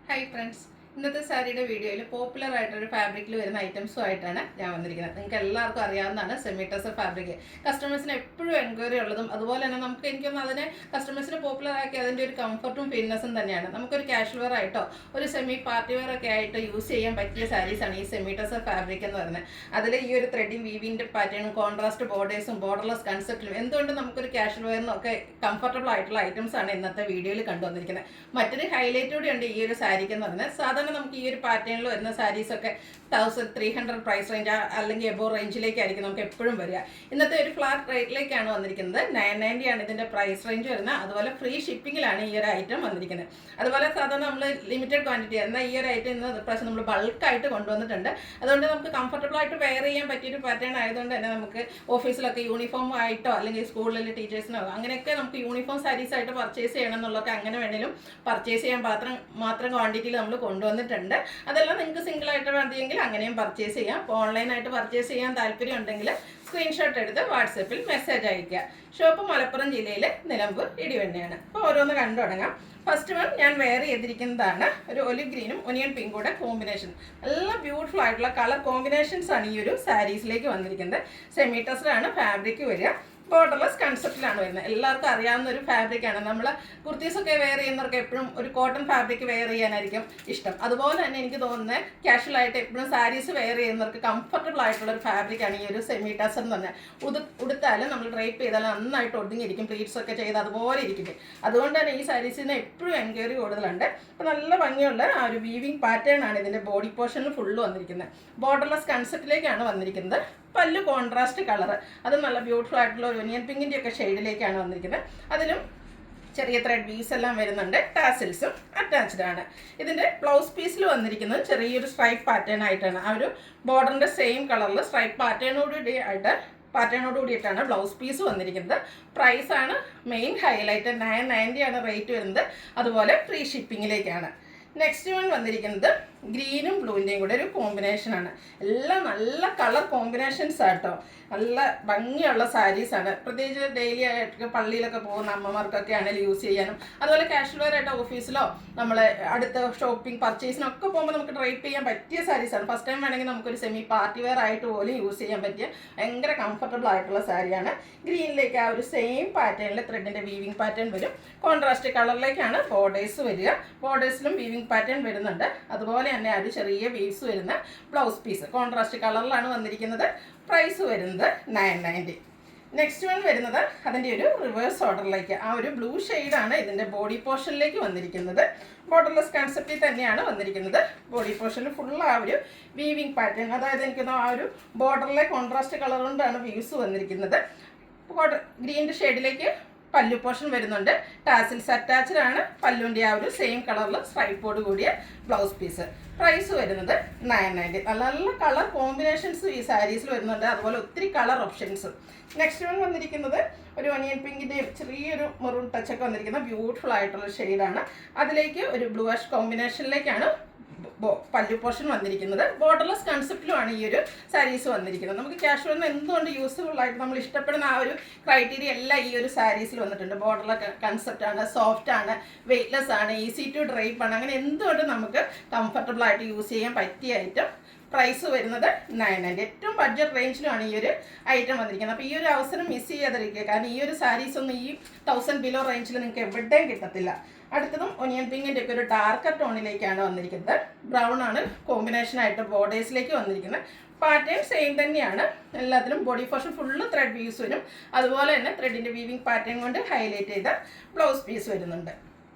Hi friends. ഇന്നത്തെ സാരിയുടെ വീഡിയോയിൽ പോപ്പുലർ ആയിട്ടൊരു ഫാബ്രിക്കിൽ വരുന്ന ഐറ്റംസുമായിട്ടാണ് ഞാൻ വന്നിരിക്കുന്നത്. നിങ്ങൾക്ക് എല്ലാവർക്കും അറിയാവുന്നതാണ് സെമി ടസർ ഫാബ്രിക്. കസ്റ്റമേഴ്സിന് എപ്പോഴും എൻക്വയറി ഉള്ളതും അതുപോലെ തന്നെ എനിക്കൊന്ന് അതിനെ കസ്റ്റമേഴ്സിന് പോപ്പുലർ ആക്കി അതിൻ്റെ ഒരു കംഫർട്ടും ഫിറ്റ്നസും തന്നെയാണ്. നമുക്കൊരു കാഷ്വൽ വെയർ ആയിട്ടോ ഒരു സെമി പാർട്ടി വെയർ ഒക്കെ ആയിട്ട് യൂസ് ചെയ്യാൻ പറ്റിയ സാരീസാണ് ഈ സെമി ടസർ ഫാബ്രിക് എന്ന് പറയുന്നത്. അതിൽ ഈ ഒരു ത്രെഡിങ് വീവിൻ്റെ പാറ്റേണും കോൺട്രാസ്റ്റ് ബോർഡേഴ്സും ബോർഡർലെസ് കൺസെപ്റ്റിലും എന്തുകൊണ്ട് നമുക്കൊരു കാഷ്വൽ വെയറിനൊക്കെ കംഫർട്ടബിൾ ആയിട്ടുള്ള ഐറ്റംസ് ആണ് ഇന്നത്തെ വീഡിയോയിൽ കണ്ടുവന്നിരിക്കുന്നത്. മറ്റൊരു ഹൈലൈറ്റ് കൂടി ഉണ്ട് ഈ ഒരു സാരിക്ക് എന്ന് പറയുന്നത്. സാധാരണ നമുക്ക് ഈ ഒരു പാറ്റേണിൽ വരുന്ന സാരീസൊക്കെ 1300 പ്രൈസ് റേഞ്ച് അല്ലെങ്കിൽ എബോ റേഞ്ചിലേക്കായിരിക്കും നമുക്ക് എപ്പോഴും വരിക. ഇന്നത്തെ ഒരു ഫ്ലാറ്റ് റേറ്റിലേക്കാണ് വന്നിരിക്കുന്നത്. 990 ആണ് ഇതിൻ്റെ പ്രൈസ് റേഞ്ച് വരുന്നത്. അതുപോലെ ഫ്രീ ഷിപ്പിങ്ങിലാണ് ഈ ഒരു ഐറ്റം വന്നിരിക്കുന്നത്. അതുപോലെ സാധാരണ നമ്മൾ ലിമിറ്റഡ് ക്വാണ്ടിറ്റി എന്നാൽ ഈ ഒരു ഐറ്റം ഇന്ന് പ്രാവശ്യം നമ്മൾ ബൾക്കായിട്ട് കൊണ്ടുവന്നിട്ടുണ്ട്. അതുകൊണ്ട് നമുക്ക് കംഫർട്ടബിൾ ആയിട്ട് വെയർ ചെയ്യാൻ പറ്റിയൊരു പാറ്റേൺ ആയതുകൊണ്ട് തന്നെ നമുക്ക് ഓഫീസിലൊക്കെ യൂണിഫോം ആയിട്ടോ അല്ലെങ്കിൽ സ്കൂളിൽ ടീച്ചേഴ്സിനോ അങ്ങനെയൊക്കെ നമുക്ക് യൂണിഫോം സാരീസ് ആയിട്ട് പർച്ചേസ് ചെയ്യണം എന്നുള്ളതൊക്കെ അങ്ങനെ വേണമെങ്കിലും പർച്ചേസ് ചെയ്യാൻ മാത്രം ക്വാണ്ടിറ്റിയിൽ നമ്മൾ കൊണ്ടുവന്നിട്ടുണ്ട്. അതെല്ലാം നിങ്ങൾക്ക് സിംഗിളായിട്ട് വേണ്ടിയെങ്കിൽ അങ്ങനെയും പർച്ചേസ് ചെയ്യാം. അപ്പോൾ ഓൺലൈനായിട്ട് പർച്ചേസ് ചെയ്യാൻ താല്പര്യം ഉണ്ടെങ്കിൽ സ്ക്രീൻഷോട്ട് എടുത്ത് വാട്സപ്പിൽ മെസ്സേജ് അയയ്ക്കുക. ഷോപ്പ് മലപ്പുറം ജില്ലയിൽ നിലമ്പൂർ ഇടിവണ്ണയാണ്. അപ്പോൾ ഓരോന്ന് കണ്ടു തുടങ്ങാം. ഫസ്റ്റ് വൺ ഞാൻ വെയർ ചെയ്തിരിക്കുന്നതാണ് ഒരു ഒലിവ് ഗ്രീനും ഒനിയൻ പിങ്കൂടെ കോമ്പിനേഷൻ. നല്ല ബ്യൂട്ടിഫുൾ ആയിട്ടുള്ള കളർ കോമ്പിനേഷൻസ് ആണ് ഈ ഒരു സാരീസിലേക്ക് വന്നിരിക്കുന്നത്. സെമി ടസറാണ് ഫാബ്രിക് വരിക. ബോർഡർലെസ് കൺസെപ്റ്റിലാണ് വരുന്നത്. എല്ലാവർക്കും അറിയാവുന്ന ഒരു ഫാബ്രിക്കാണ്. നമ്മൾ കുർത്തീസൊക്കെ വെയർ ചെയ്യുന്നവർക്ക് എപ്പോഴും ഒരു കോട്ടൺ ഫാബ്രിക് വെയർ ചെയ്യാനായിരിക്കും ഇഷ്ടം. അതുപോലെ തന്നെ എനിക്ക് തോന്നുന്നത് കാഷ്വൽ ആയിട്ട് എപ്പോഴും സാരീസ് വെയർ ചെയ്യുന്നവർക്ക് കംഫർട്ടബിൾ ആയിട്ടുള്ള ഒരു ഫാബ്രിക്കാണ് ഈ ഒരു സെമി ടസർ എന്ന് പറഞ്ഞാൽ. ഉടുത്താലും നമ്മൾ ഡ്രൈപ്പ് ചെയ്താലും നന്നായിട്ട് ഒതുങ്ങിയിരിക്കും. പ്ലീറ്റ്സ് ഒക്കെ ചെയ്ത് അതുപോലെ ഇരിക്കും. അതുകൊണ്ട് തന്നെ ഈ സാരീസിന് എപ്പോഴും എൻക്വയറി കൂടുതലുണ്ട്. അപ്പോൾ നല്ല ഭംഗിയുള്ള ആ ഒരു വീവിങ് പാറ്റേൺ ആണ് ഇതിൻ്റെ ബോഡി പോർഷനിൽ ഫുള്ള് വന്നിരിക്കുന്നത്. ബോർഡർലെസ് കൺസെപ്റ്റിലേക്കാണ് വന്നിരിക്കുന്നത്. പല്ലു കോൺട്രാസ്റ്റ് കളർ, അത് നല്ല ബ്യൂട്ടിഫുൾ ആയിട്ടുള്ള ഒരു ഒനിയൻ പിങ്കിൻ്റെ ഒക്കെ ഷെയ്ഡിലേക്കാണ് വന്നിരിക്കുന്നത്. അതിലും ചെറിയ ത്രെഡ് വീവ്സ് എല്ലാം വരുന്നുണ്ട്. ടാസിൽസും അറ്റാച്ച്ഡ് ആണ്. ഇതിൻ്റെ ബ്ലൗസ് പീസിൽ വന്നിരിക്കുന്നത് ചെറിയൊരു സ്ട്രൈപ്പ് പാറ്റേൺ ആയിട്ടാണ്. ആ ഒരു ബോർഡറിൻ്റെ സെയിം കളറിൽ സ്ട്രൈപ്പ് പാറ്റേണോടുകൂടിയിട്ടാണ് ബ്ലൗസ് പീസ് വന്നിരിക്കുന്നത്. പ്രൈസാണ് മെയിൻ ഹൈലൈറ്റ്. 990 ആണ് റേറ്റ് വരുന്നത്. അതുപോലെ ഫ്രീ ഷിപ്പിങ്ങിലേക്കാണ്. നെക്സ്റ്റ് വൺ വന്നിരിക്കുന്നത് ഗ്രീനും ബ്ലൂവിൻ്റെയും കൂടെ ഒരു കോമ്പിനേഷനാണ്. എല്ലാം നല്ല കളർ കോമ്പിനേഷൻസ് ആട്ടോ. നല്ല ഭംഗിയുള്ള സാരീസാണ്. പ്രത്യേകിച്ച് ഡെയിലി ആയിട്ട് പള്ളിയിലൊക്കെ പോകുന്ന അമ്മമാർക്കൊക്കെ ആണെങ്കിലും യൂസ് ചെയ്യാനും അതുപോലെ കാഷ്വൽ വെയർ ആയിട്ട് ഓഫീസിലോ നമ്മൾ അടുത്ത ഷോപ്പിംഗ് പർച്ചേസിനൊക്കെ പോകുമ്പോൾ നമുക്ക് ഡ്രൈപ്പ് ചെയ്യാൻ പറ്റിയ സാരീസാണ്. ഫസ്റ്റ് ടൈം വേണമെങ്കിൽ നമുക്കൊരു സെമി പാർട്ടി വെയർ ആയിട്ട് പോലും യൂസ് ചെയ്യാൻ പറ്റിയ ഭയങ്കര കംഫർട്ടബിൾ ആയിട്ടുള്ള സാരിയാണ്. ഗ്രീനിലേക്ക് ആ ഒരു സെയിം പാറ്റേണിൽ ത്രെഡിൻ്റെ വീവിങ് പാറ്റേൺ വരും. കോൺട്രാസ്റ്റ് കളറിലേക്കാണ് ബോർഡേഴ്സ് വരിക. ബോർഡേഴ്സിലും വീവിങ് പാറ്റേൺ വരുന്നുണ്ട്. അതുപോലെ തന്നെ അത് ചെറിയ വീവ്സ് വരുന്ന ബ്ലൗസ് പീസ് കോൺട്രാസ്റ്റ് കളറിലാണ് വന്നിരിക്കുന്നത്. പ്രൈസ് വരുന്നത് 990. നെക്സ്റ്റ് വൺ വരുന്നത് അതിൻ്റെ ഒരു റിവേഴ്സ് ഓർഡറിലേക്ക് ആ ഒരു ബ്ലൂ ഷെയ്ഡാണ് ഇതിൻ്റെ ബോഡി പോർഷനിലേക്ക് വന്നിരിക്കുന്നത്. ബോർഡർലെസ് കൺസെപ്റ്റിൽ തന്നെയാണ് വന്നിരിക്കുന്നത്. ബോഡി പോർഷനിൽ ഫുൾ ആ ഒരു വീവിങ് പാറ്റേൺ, അതായത് എനിക്ക് ആ ഒരു ബോർഡറിലെ കോൺട്രാസ്റ്റ് കളർ കൊണ്ടാണ് വീവ്സ് വന്നിരിക്കുന്നത്. ഗ്രീൻ്റെ ഷെയ്ഡിലേക്ക് പല്ലു പോർഷൻ വരുന്നുണ്ട്. ടാസിൽസ് അറ്റാച്ച്ഡ് ആണ്. പല്ലുവിൻ്റെ ആ ഒരു സെയിം കളറിൽ സ്ട്രൈപ്പോട് കൂടിയ ബ്ലൗസ് പീസ്. പ്രൈസ് വരുന്നത് 990. നല്ല നല്ല കളർ കോമ്പിനേഷൻസ് ഈ സാരീസിൽ വരുന്നുണ്ട്. അതുപോലെ ഒത്തിരി കളർ ഓപ്ഷൻസ്. നെക്സ്റ്റ് വൺ വന്നിരിക്കുന്നത് ഒരു ഒനിയൻ പിങ്കിൻ്റെയും ചെറിയൊരു മെറൂൺ ടച്ചൊക്കെ വന്നിരിക്കുന്ന ബ്യൂട്ടിഫുൾ ആയിട്ടുള്ള ഷെയ്ഡാണ്. അതിലേക്ക് ഒരു ബ്ലൂ ആഷ് കോമ്പിനേഷനിലേക്കാണ് പല്ലു പോർഷൻ വന്നിരിക്കുന്നത്. ബോർഡർലെസ് കൺസെപ്റ്റിലുമാണ് ഈ ഒരു സാരീസ് വന്നിരിക്കുന്നത്. നമുക്ക് കാഷ്വലിന് എന്തുകൊണ്ട് യൂസ്ഫുൾ ആയിട്ട് നമ്മൾ ഇഷ്ടപ്പെടുന്ന ആ ഒരു ക്രൈറ്റീരിയ എല്ലാം ഈ ഒരു സാരീസിൽ വന്നിട്ടുണ്ട്. ബോർഡർലെസ് കൺസെപ്റ്റാണ്, സോഫ്റ്റ് ആണ്, വെയ്റ്റ്ലെസ് ആണ്, ഈസി ടു ഡ്രൈപ്പ് ആണ്. അങ്ങനെ എന്തുകൊണ്ട് നമുക്ക് കംഫർട്ടബിൾ ആയിട്ട് യൂസ് ചെയ്യാൻ പറ്റിയ ഐറ്റം. പ്രൈസ് വരുന്നത് 990. ഏറ്റവും ബഡ്ജറ്റ് റേഞ്ചിലുമാണ് ഈ ഒരു ഐറ്റം വന്നിരിക്കുന്നത്. അപ്പോൾ ഈ ഒരു അവസരം മിസ് ചെയ്യാതിരിക്കുക. കാരണം ഈ ഒരു സാരീസ് ഒന്നും ഈ 1000 ബിലോ റേഞ്ചിൽ നിങ്ങൾക്ക് എവിടെയും കിട്ടത്തില്ല. അടുത്തതും ഒനിയൻ പിങ്കിൻ്റെ ഒക്കെ ഒരു ഡാർക്കർ ടോണിലേക്കാണ് വന്നിരിക്കുന്നത്. ബ്രൗൺ ആണ് കോമ്പിനേഷനായിട്ട് ബോർഡേഴ്സിലേക്ക് വന്നിരിക്കുന്നത്. പാറ്റേൺ സെയിം തന്നെയാണ്. എല്ലാത്തിലും body portion full thread weaves വരും. അതുപോലെ തന്നെ ത്രെഡിൻ്റെ വീവിങ് പാറ്റേൺ കൊണ്ട് ഹൈലൈറ്റ് ചെയ്ത ബ്ലൗസ് പീസ് വരുന്നുണ്ട്.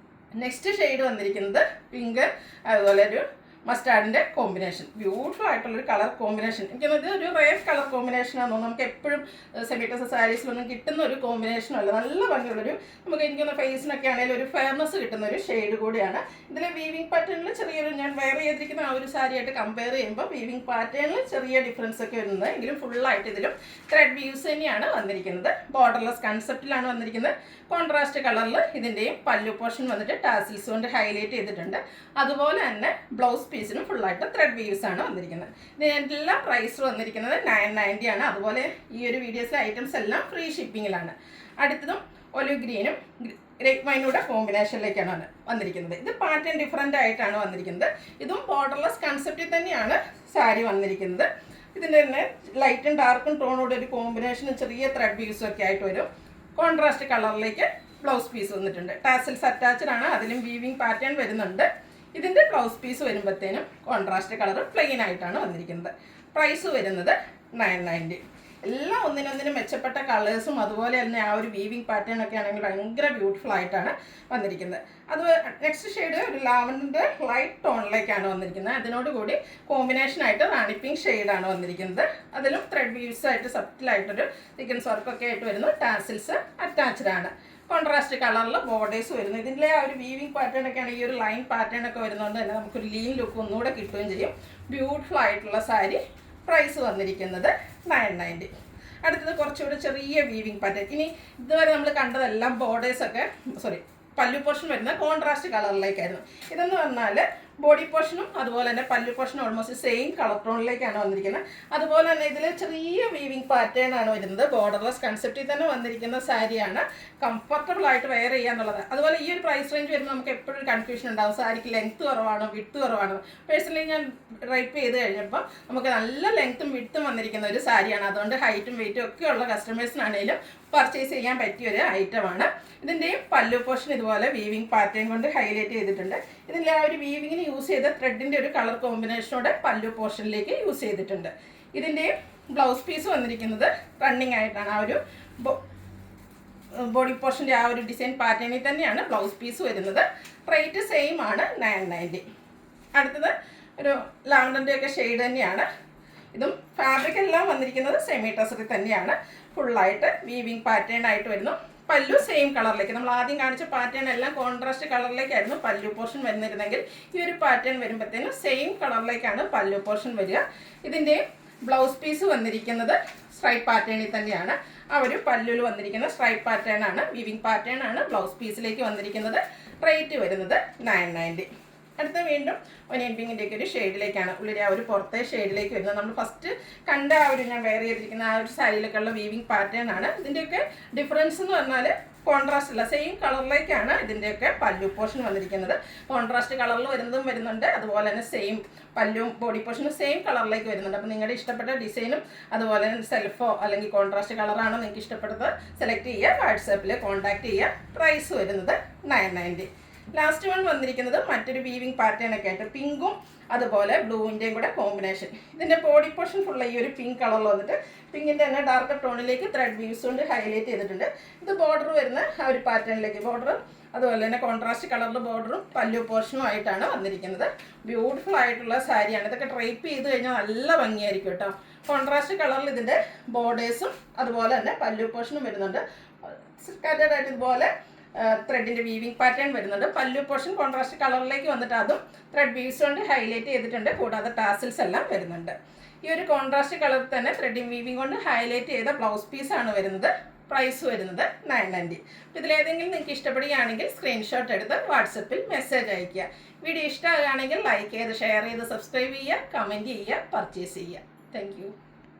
നെക്സ്റ്റ് ഷെയ്ഡ് വന്നിരിക്കുന്നത് പിങ്ക്, അതുപോലെ ഒരു മസ്റ്റാർഡിൻ്റെ കോമ്പിനേഷൻ. ബ്യൂട്ടിഫുൾ ആയിട്ടുള്ളൊരു കളർ കോമ്പിനേഷൻ. എനിക്കത് ഒരു റേർ കളർ കോമ്പിനേഷനാണെന്ന് തോന്നുന്നു. നമുക്ക് എപ്പോഴും സെമി ടസർ സാരീസിലൊന്നും കിട്ടുന്ന ഒരു കോമ്പിനേഷനും അല്ല. നല്ല ഭംഗിയുള്ളൊരു നമുക്ക് എനിക്കൊന്ന് ഫേസിനൊക്കെ ആണെങ്കിലും ഒരു ഫെയർനെസ് കിട്ടുന്ന ഒരു ഷെയ്ഡ് കൂടിയാണ്. ഇതിലെ വീവിങ് പാറ്റേണിൽ ചെറിയൊരു ഞാൻ വെയർ ചെയ്തിരിക്കുന്ന ആ ഒരു സാരിയായിട്ട് കമ്പയർ ചെയ്യുമ്പോൾ വീവിങ് പാറ്റേണിൽ ചെറിയ ഡിഫറൻസ് ഒക്കെ വരുന്നത്. എങ്കിലും ഫുള്ളായിട്ട് ഇതിലും ത്രെഡ് വ്യൂസ് തന്നെയാണ് വന്നിരിക്കുന്നത്. ബോർഡർലെസ് കൺസെപ്റ്റിലാണ് വന്നിരിക്കുന്നത്. കോൺട്രാസ്റ്റ് കളറിൽ ഇതിൻ്റെയും പല്ലു പോർഷൻ വന്നിട്ട് ടാസിൽസ് കൊണ്ട് ഹൈലൈറ്റ് ചെയ്തിട്ടുണ്ട്. അതുപോലെ തന്നെ ബ്ലൗസ് പീസിനും ഫുള്ളായിട്ട് ത്രെഡ് വീവ്സ് ആണ് വന്നിരിക്കുന്നത്. ഇതിനെല്ലാം പ്രൈസ് വന്നിരിക്കുന്നത് 990 ആണ്. അതുപോലെ ഈ ഒരു വീഡിയോസിലെ ഐറ്റംസ് എല്ലാം ഫ്രീ ഷിപ്പിങ്ങിലാണ്. അടുത്തതും ഒലിവ് ഗ്രീനും ഗ്രേപ്പ് വൈനൂടെ കോമ്പിനേഷനിലേക്കാണ് വന്നിരിക്കുന്നത്. ഇത് പാറ്റേൺ ഡിഫറൻ്റ് ആയിട്ടാണ് വന്നിരിക്കുന്നത്. ഇതും ബോർഡർലെസ് കൺസെപ്റ്റിൽ തന്നെയാണ് സാരി വന്നിരിക്കുന്നത്. ഇതിൻ്റെ തന്നെ ലൈറ്റും ഡാർക്കും ടോണോടെ ഒരു കോമ്പിനേഷനും ചെറിയ ത്രെഡ് വീവ്സും ഒക്കെ ആയിട്ട് വരും. കോൺട്രാസ്റ്റ് കളറിലേക്ക് ബ്ലൗസ് പീസ് വന്നിട്ടുണ്ട്. ടാസിൽസ് അറ്റാച്ച്ഡ് ആണ്, അതിലും വീവിങ് പാറ്റേൺ വരുന്നുണ്ട്. ഇതിൻ്റെ ബ്ലൗസ് പീസ് വരുമ്പോഴത്തേനും കോൺട്രാസ്റ്റ് കളർ പ്ലെയിൻ ആയിട്ടാണ് വന്നിരിക്കുന്നത്. പ്രൈസ് വരുന്നത് 990. എല്ലാം ഒന്നിനൊന്നിനും മെച്ചപ്പെട്ട കളേഴ്സും അതുപോലെ തന്നെ ആ ഒരു വീവിങ് പാറ്റേൺ ഒക്കെ ആണെങ്കിൽ ഭയങ്കര ബ്യൂട്ടിഫുൾ ആയിട്ടാണ് വന്നിരിക്കുന്നത്. അത് നെക്സ്റ്റ് ഷെയ്ഡ് ഒരു ലാവൻഡറിൻ്റെ ലൈറ്റ് ടോണിലേക്കാണ് വന്നിരിക്കുന്നത്. അതിനോടുകൂടി കോമ്പിനേഷനായിട്ട് റാണി പിങ്ക് ഷെയ്ഡാണ് വന്നിരിക്കുന്നത്. അതിലും ത്രെഡ് വീവ്സ് ആയിട്ട് സബ്റ്റിലായിട്ടൊരു സീക്വൻസ് വർക്കൊക്കെ ആയിട്ട് വരുന്നു. ടാസിൽസ് അറ്റാച്ച്ഡ് ആണ്. കോൺട്രാസ്റ്റ് കളറിൽ ബോർഡേഴ്സ് വരുന്നു. ഇതിൻ്റെ ആ ഒരു വീവിങ് പാറ്റേൺ ഒക്കെയാണ് ഈ ഒരു ലൈൻ പാറ്റേൺ ഒക്കെ വരുന്നതുകൊണ്ട് തന്നെ നമുക്കൊരു ലീൻ ലുക്ക് ഒന്നുകൂടെ കിട്ടുകയും ചെയ്യും. ബ്യൂട്ടിഫുൾ ആയിട്ടുള്ള സാരി. പ്രൈസ് വന്നിരിക്കുന്നത് 990. അടുത്തത് കുറച്ചുകൂടെ ചെറിയ വീവിങ് പാറ്റേൺ. ഇനി ഇതുവരെ നമ്മൾ കണ്ടതെല്ലാം ബോർഡേഴ്സൊക്കെ പല്ലു പോർഷൻ വരുന്ന കോൺട്രാസ്റ്റ് കളറിലേക്കായിരുന്നു. ഇതെന്ന് പറഞ്ഞാൽ ബോഡി പോർഷനും അതുപോലെ തന്നെ പല്ലു പോർഷനും ഓൾമോസ്റ്റ് സെയിം കളർ ടോണിലേക്കാണ് വന്നിരിക്കുന്നത്. അതുപോലെ തന്നെ ഇതിൽ ചെറിയ വീവിങ് പാറ്റേൺ ആണ് വരുന്നത്. ബോർഡർലെസ് കൺസെപ്റ്റിൽ തന്നെ വന്നിരിക്കുന്ന സാരിയാണ്. കംഫർട്ടബിൾ ആയിട്ട് വെയർ ചെയ്യാന്നുള്ളത്. അതുപോലെ ഈ ഒരു പ്രൈസ് റേഞ്ച് വരുമ്പോൾ നമുക്ക് എപ്പോഴും ഒരു കൺഫ്യൂഷൻ ഉണ്ടാവും, സാരിക്ക് ലെങ്ത്ത് കുറവാണോ വിഡ്ത്ത് കുറവാണോ. പേഴ്സണലി ഞാൻ ഡ്രൈപ്പ് ചെയ്ത് കഴിഞ്ഞപ്പോൾ നമുക്ക് നല്ല ലെങ്ത്തും വിഡ്ത്തും വന്നിരിക്കുന്ന ഒരു സാരിയാണ്. അതുകൊണ്ട് ഹൈറ്റും വെയിറ്റും ഒക്കെ ഉള്ള കസ്റ്റമേഴ്സിനാണെങ്കിലും പർച്ചേസ് ചെയ്യാൻ പറ്റിയൊരു ഐറ്റമാണ്. ഇതിൻ്റെയും പല്ലു പോർഷൻ ഇതുപോലെ വീവിങ് പാറ്റേൺ കൊണ്ട് ഹൈലൈറ്റ് ചെയ്തിട്ടുണ്ട്. ഇതിൻ്റെ ആ ഒരു വീവിങ്ങിന് യൂസ് ചെയ്ത ത്രെഡിൻ്റെ ഒരു കളർ കോമ്പിനേഷനോടെ പല്ലു പോർഷനിലേക്ക് യൂസ് ചെയ്തിട്ടുണ്ട്. ഇതിൻ്റെയും ബ്ലൗസ് പീസ് വന്നിരിക്കുന്നത് റണ്ണിങ് ആയിട്ടാണ്. ആ ഒരു ബോഡി പോർഷൻ്റെ ആ ഒരു ഡിസൈൻ പാറ്റേണിൽ തന്നെയാണ് ബ്ലൗസ് പീസ് വരുന്നത്. റേറ്റ് സെയിം ആണ് 990. അടുത്തത് ഒരു ലാവൻഡറിൻ്റെ ഒക്കെ ഷെയ്ഡ് തന്നെയാണ്. ഇതും ഫാബ്രിക് എല്ലാം വന്നിരിക്കുന്നത് സെമി ടസറിൽ തന്നെയാണ്. ഫുള്ളായിട്ട് വീവിങ് പാറ്റേൺ ആയിട്ട് വരുന്നു. പല്ലു സെയിം കളറിലേക്ക്, നമ്മൾ ആദ്യം കാണിച്ച പാറ്റേൺ എല്ലാം കോൺട്രാസ്റ്റ് കളറിലേക്കായിരുന്നു പല്ലു പോർഷൻ വരുന്നിരുന്നെങ്കിൽ ഈ ഒരു പാറ്റേൺ വരുമ്പോഴത്തേനും സെയിം കളറിലേക്കാണ് പല്ലു പോർഷൻ വരിക. ഇതിൻ്റെ ബ്ലൗസ് പീസ് വന്നിരിക്കുന്നത് സ്ട്രൈപ്പ് പാറ്റേണിൽ തന്നെയാണ്. ആ ഒരു പല്ലുവിൽ വന്നിരിക്കുന്ന സ്ട്രൈപ്പ് പാറ്റേൺ ആണ്, വീവിങ് പാറ്റേൺ ആണ് ബ്ലൗസ് പീസിലേക്ക് വന്നിരിക്കുന്നത്. റേറ്റ് വരുന്നത് 990. അടുത്ത വീണ്ടും ഒനിയൻ പിങ്കിൻ്റെയൊക്കെ ഒരു ഷെയ്ഡിലേക്കാണ്, ഉള്ളിൽ ആ ഒരു പുറത്തെ ഷെയ്ഡിലേക്ക് വരുന്നത്. നമ്മൾ ഫസ്റ്റ് കണ്ട ആ ഒരു ഞാൻ വെയർ ചെയ്തിരിക്കുന്ന ആ ഒരു സാരിയിലൊക്കെയുള്ള വീവിങ് പാറ്റേൺ ആണ്. ഇതിൻ്റെയൊക്കെ ഡിഫറൻസ് എന്ന് പറഞ്ഞാൽ കോൺട്രാസ്റ്റ് അല്ല, സെയിം കളറിലേക്കാണ് ഇതിൻ്റെയൊക്കെ പല്ലു പോർഷൻ വന്നിരിക്കുന്നത്. കോൺട്രാസ്റ്റ് കളറിൽ വരുന്നുണ്ട്. അതുപോലെ തന്നെ സെയിം പല്ലും ബോഡി പോർഷനും സെയിം കളറിലേക്ക് വരുന്നുണ്ട്. അപ്പോൾ നിങ്ങളുടെ ഇഷ്ടപ്പെട്ട ഡിസൈനും അതുപോലെ സെൽഫോ അല്ലെങ്കിൽ കോൺട്രാസ്റ്റ് കളറാണോ നിങ്ങൾക്ക് ഇഷ്ടപ്പെട്ടത് സെലക്ട് ചെയ്യുക, വാട്സാപ്പിൽ കോൺടാക്ട് ചെയ്യുക. പ്രൈസ് വരുന്നത് 990. ലാസ്റ്റ് വൺ വന്നിരിക്കുന്നത് മറ്റൊരു വീവിങ് പാറ്റേൺ ഒക്കെ ആയിട്ട് പിങ്കും അതുപോലെ ബ്ലൂവിൻ്റെയും കൂടെ കോമ്പിനേഷൻ. ഇതിൻ്റെ ബോഡി പോർഷൻ ഫുള്ള് ഈ ഒരു പിങ്ക് കളറിൽ വന്നിട്ട് പിങ്കിൻ്റെ തന്നെ ഡാർക്ക് ടോണിലേക്ക് ത്രെഡ് വീവ്സ് കൊണ്ട് ഹൈലൈറ്റ് ചെയ്തിട്ടുണ്ട്. ഇത് ബോർഡർ വരുന്ന ആ ഒരു പാറ്റേണിലേക്ക് ബോർഡർ അതുപോലെ തന്നെ കോൺട്രാസ്റ്റ് കളറിൽ ബോർഡറും പല്ലു പോർഷനും ആയിട്ടാണ് വന്നിരിക്കുന്നത്. ബ്യൂട്ടിഫുൾ ആയിട്ടുള്ള സാരിയാണ്. ഇതൊക്കെ ഡ്രൈപ്പ് ചെയ്ത് കഴിഞ്ഞാൽ നല്ല ഭംഗിയായിരിക്കും കേട്ടോ. കോൺട്രാസ്റ്റ് കളറിൽ ഇതിൻ്റെ ബോർഡേഴ്സും അതുപോലെ തന്നെ പല്ലു പോർഷനും വരുന്നുണ്ട്. സ്കാറ്റേർഡ് ആയിട്ട് ഇതുപോലെ ത്രെഡിൻ്റെ വീവിങ് പാറ്റേൺ വരുന്നുണ്ട്. പല്ലു പോർഷൻ കോൺട്രാസ്റ്റ് കളറിലേക്ക് വന്നിട്ട് അതും ത്രെഡ് വീവ്സ് കൊണ്ട് ഹൈലൈറ്റ് ചെയ്തിട്ടുണ്ട്. കൂടാതെ ടാസിൽസ് എല്ലാം വരുന്നുണ്ട്. ഈ ഒരു കോൺട്രാസ്റ്റ് കളറിൽ തന്നെ ത്രെഡിങ് വീവിങ് കൊണ്ട് ഹൈലൈറ്റ് ചെയ്ത ബ്ലൗസ് പീസാണ് വരുന്നത്. പ്രൈസ് വരുന്നത് 990. ഇതിലേതെങ്കിലും നിങ്ങൾക്ക് ഇഷ്ടപ്പെടുകയാണെങ്കിൽ സ്ക്രീൻഷോട്ട് എടുത്ത് വാട്സപ്പിൽ മെസ്സേജ് അയയ്ക്കുക. വീഡിയോ ഇഷ്ടമാകുകയാണെങ്കിൽ ലൈക്ക് ചെയ്ത് ഷെയർ ചെയ്ത് സബ്സ്ക്രൈബ് ചെയ്യുക, കമൻറ്റ് ചെയ്യുക, പർച്ചേസ് ചെയ്യുക. താങ്ക്